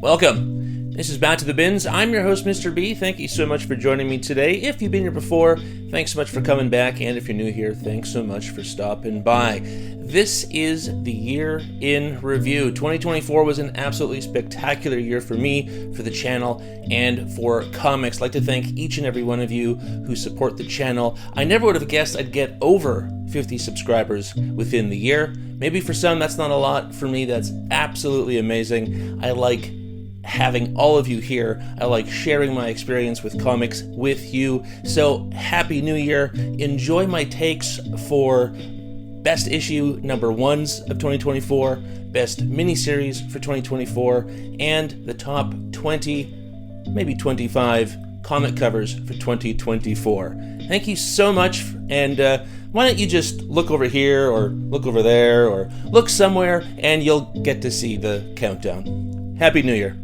Welcome. This is Back to the Bins. I'm your host, Mr. B. Thank you so much for joining me today. If you've been here before, thanks so much for coming back. And if you're new here, thanks so much for stopping by. This is the year in review. 2024 was an absolutely spectacular year for me, for the channel, and for comics. I'd like to thank each and every one of you who support the channel. I never would have guessed I'd get over 50 subscribers within the year. Maybe for some that's not a lot. For me, that's absolutely amazing. I like having all of you here. I like sharing my experience with comics with you. So happy new year. Enjoy my takes for best issue number ones of 2024, best miniseries for 2024, and the top 20, maybe 25 comic covers for 2024. Thank you so much, and why don't you just look over here or look over there or look somewhere and you'll get to see the countdown. Happy New Year.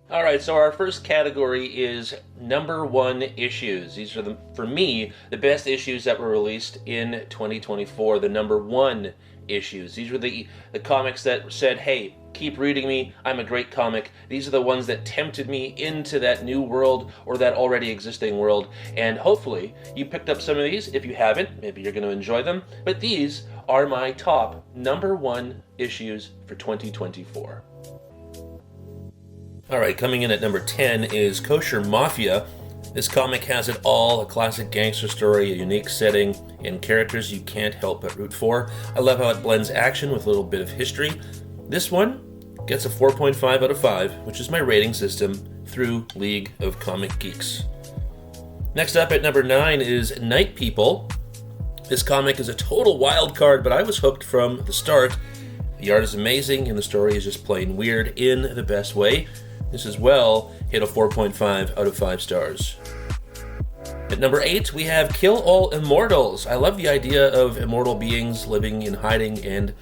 All right, so our first category is number one issues. These are, for me, the best issues that were released in 2024, the number one issues. These were the comics that said, hey, keep reading me, I'm a great comic. These are the ones that tempted me into that new world or that already existing world. And hopefully you picked up some of these. If you haven't, maybe you're going to enjoy them. But these are my top number one issues for 2024. All right, coming in at number 10 is Kosher Mafia. This comic has it all: a classic gangster story, a unique setting, and characters you can't help but root for. I love how it blends action with a little bit of history. This one gets a 4.5 out of 5, which is my rating system through League of Comic Geeks. Next up at number 9 is Night People. This comic is a total wild card, but I was hooked from the start. The art is amazing, and the story is just plain weird in the best way. This as well hit a 4.5 out of 5 stars. At number 8, we have Kill All Immortals. I love the idea of immortal beings living in hiding, and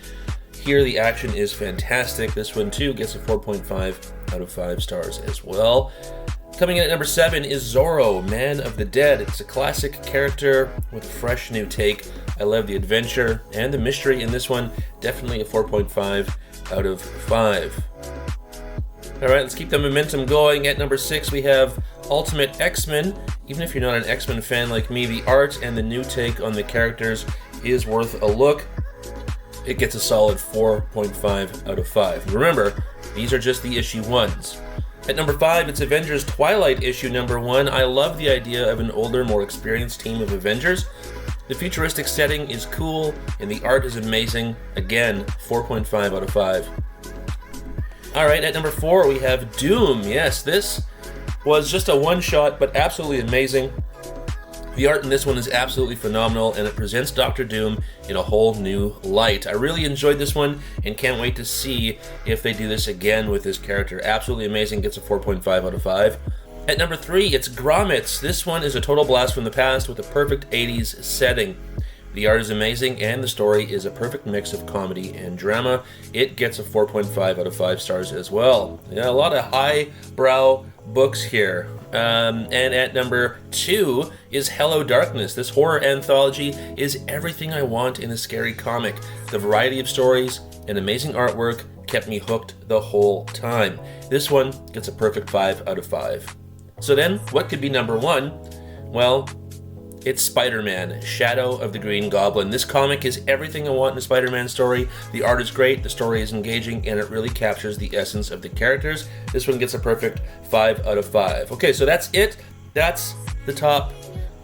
here the action is fantastic. This one too gets a 4.5 out of 5 stars as well. Coming in at number 7 is Zorro, Man of the Dead. It's a classic character with a fresh new take. I love the adventure and the mystery in this one. Definitely a 4.5 out of 5. All right, let's keep the momentum going. At number 6, we have Ultimate X-Men. Even if you're not an X-Men fan like me, the art and the new take on the characters is worth a look. It gets a solid 4.5 out of 5. Remember, these are just the issue ones. At number 5, it's Avengers Twilight issue number 1. I love the idea of an older, more experienced team of Avengers. The futuristic setting is cool, and the art is amazing. Again, 4.5 out of 5. All right, at number 4, we have Doom. Yes, this was just a one-shot, but absolutely amazing. The art in this one is absolutely phenomenal, and it presents Dr. Doom in a whole new light. I really enjoyed this one and can't wait to see if they do this again with this character. Absolutely amazing, gets a 4.5 out of 5. At number 3, it's Grommets. This one is a total blast from the past with a perfect 80s setting. The art is amazing, and the story is a perfect mix of comedy and drama. It gets a 4.5 out of 5 stars as well. Yeah, a lot of highbrow books here. And at number 2 is Hello Darkness. This horror anthology is everything I want in a scary comic. The variety of stories and amazing artwork kept me hooked the whole time. This one gets a perfect 5 out of 5. So then, what could be number 1? Well, it's Spider-Man, Shadow of the Green Goblin. This comic is everything I want in a Spider-Man story. The art is great, the story is engaging, and it really captures the essence of the characters. This one gets a perfect 5 out of 5. Okay, so that's it. That's the top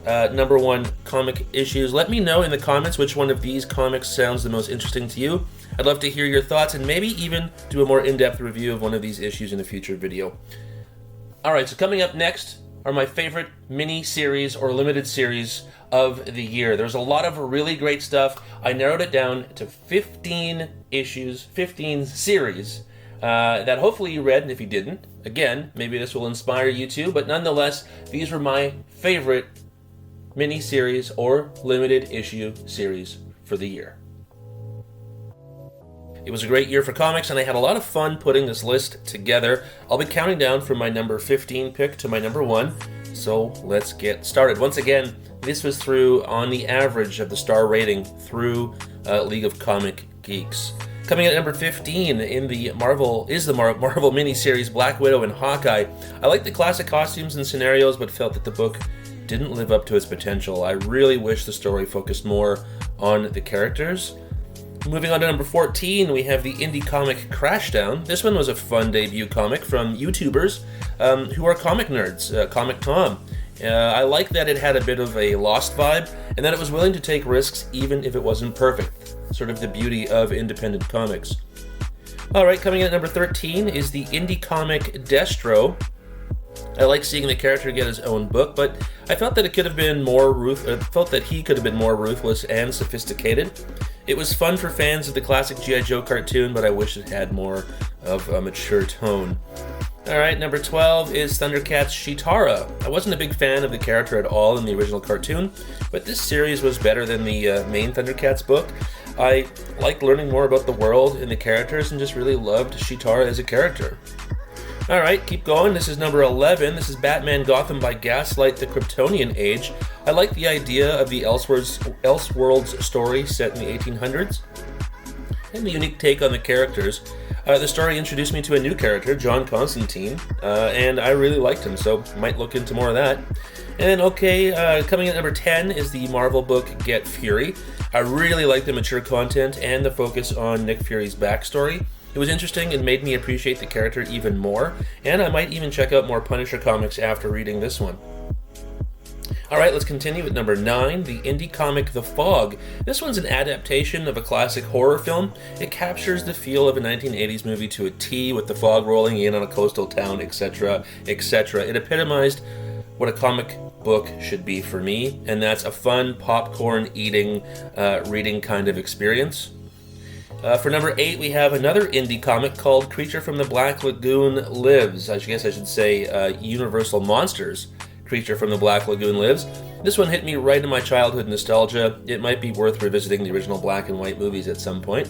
number 1 comic issues. Let me know in the comments which one of these comics sounds the most interesting to you. I'd love to hear your thoughts and maybe even do a more in-depth review of one of these issues in a future video. All right, so coming up next are my favorite mini-series or limited series of the year. There's a lot of really great stuff. I narrowed it down to 15 issues, 15 series that hopefully you read, and if you didn't, again, maybe this will inspire you too, but nonetheless, these were my favorite mini-series or limited issue series for the year. It was a great year for comics, and I had a lot of fun putting this list together. I'll be counting down from my number 15 pick to my number 1, so let's get started. Once again, this was through on the average of the star rating through League of Comic geeks. Coming in at number 15 in the Marvel miniseries Black Widow and Hawkeye. I like the classic costumes and scenarios, but felt that the book didn't live up to its potential. I really wish the story focused more on the characters. Moving on to number 14, we have the indie comic Crashdown. This one was a fun debut comic from YouTubers who are comic nerds, Comic Tom. I like that it had a bit of a Lost vibe, and that it was willing to take risks even if it wasn't perfect. Sort of the beauty of independent comics. Alright, coming in at number 13 is the indie comic Destro. I like seeing the character get his own book, but I felt that he could have been more ruthless and sophisticated. It was fun for fans of the classic G.I. Joe cartoon, but I wish it had more of a mature tone. Alright, number 12 is Thundercats Cheetara. I wasn't a big fan of the character at all in the original cartoon, but this series was better than the main Thundercats book. I liked learning more about the world and the characters and just really loved Cheetara as a character. Alright, keep going. This is number 11. This is Batman Gotham by Gaslight, the Kryptonian Age. I like the idea of the Elseworlds story set in the 1800s and the unique take on the characters. The story introduced me to a new character, John Constantine, and I really liked him, so might look into more of that. And coming in at number 10 is the Marvel book Get Fury. I really like the mature content and the focus on Nick Fury's backstory. It was interesting and made me appreciate the character even more, and I might even check out more Punisher comics after reading this one. Alright, let's continue with number 9, the indie comic The Fog. This one's an adaptation of a classic horror film. It captures the feel of a 1980s movie to a T, with the fog rolling in on a coastal town, etc., etc. It epitomized what a comic book should be for me, and that's a fun, popcorn-eating, reading kind of experience. For number 8, we have another indie comic called Creature from the Black Lagoon Lives. I guess I should say Universal Monsters. Creature from the Black Lagoon Lives. This one hit me right in my childhood nostalgia. It might be worth revisiting the original black and white movies at some point.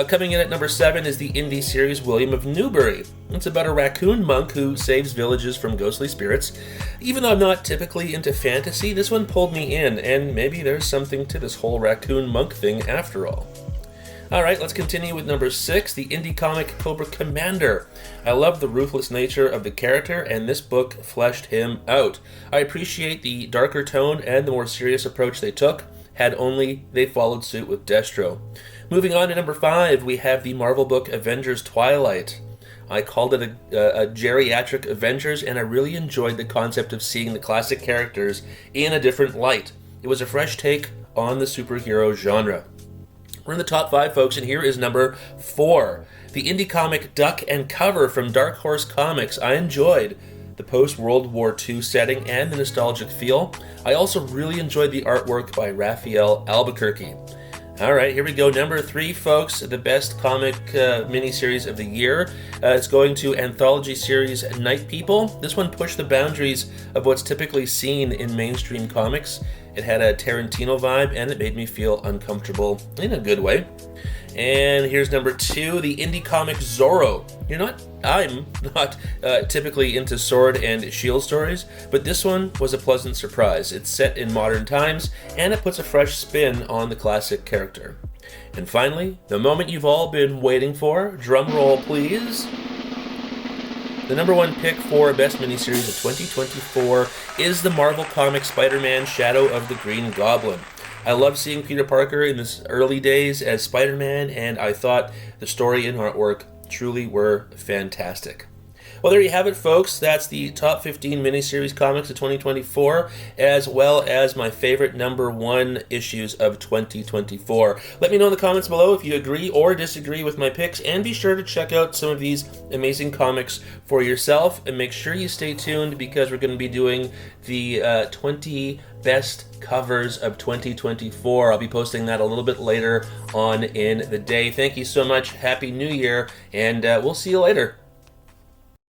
Coming in at number 7 is the indie series William of Newbury. It's about a raccoon monk who saves villages from ghostly spirits. Even though I'm not typically into fantasy, this one pulled me in, and maybe there's something to this whole raccoon monk thing after all. Alright, let's continue with number 6, the indie comic Cobra Commander. I love the ruthless nature of the character, and this book fleshed him out. I appreciate the darker tone and the more serious approach they took, had only they followed suit with Destro. Moving on to number 5, we have the Marvel book Avengers Twilight. I called it a geriatric Avengers, and I really enjoyed the concept of seeing the classic characters in a different light. It was a fresh take on the superhero genre. We're in the top 5, folks, and here is number 4. The indie comic Duck and Cover from Dark Horse Comics. I enjoyed the post-World War II setting and the nostalgic feel. I also really enjoyed the artwork by Raphael Albuquerque. Alright, here we go. Number 3, folks, the best comic miniseries of the year. It's going to anthology series Night People. This one pushed the boundaries of what's typically seen in mainstream comics. It had a Tarantino vibe, and it made me feel uncomfortable in a good way. And here's number 2, the indie comic Zorro. I'm not typically into sword and shield stories, but this one was a pleasant surprise. It's set in modern times, and it puts a fresh spin on the classic character. And finally, the moment you've all been waiting for, drum roll please. The number 1 pick for Best Miniseries of 2024 is the Marvel Comics Spider-Man Shadow of the Green Goblin. I love seeing Peter Parker in his early days as Spider-Man, and I thought the story and artwork truly were fantastic. Well, there you have it, folks. That's the top 15 miniseries comics of 2024, as well as my favorite number 1 issues of 2024. Let me know in the comments below if you agree or disagree with my picks, and be sure to check out some of these amazing comics for yourself, and make sure you stay tuned because we're going to be doing the 20 best covers of 2024. I'll be posting that a little bit later on in the day. Thank you so much. Happy New Year, and we'll see you later.